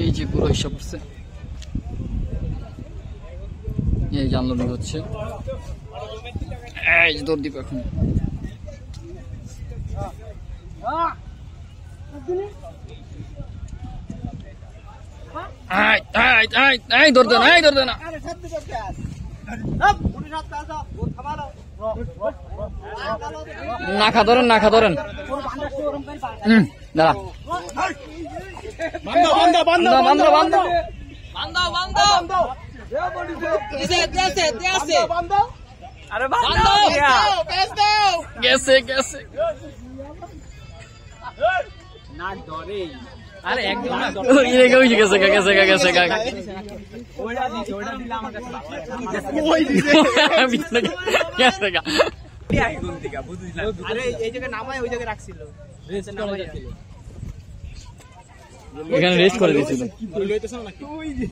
এই যে পুরো হিসাব করছে, এই জানলো নি হচ্ছে, এই যে দৌড় দিব এখন। দৌড় দেনা, দৌড় দেনা, নাখা ধরেন, নাখা ধরেন, দাঁড়া, গেছে গেছে, এখানে রেস্ট করে দিয়েছিল।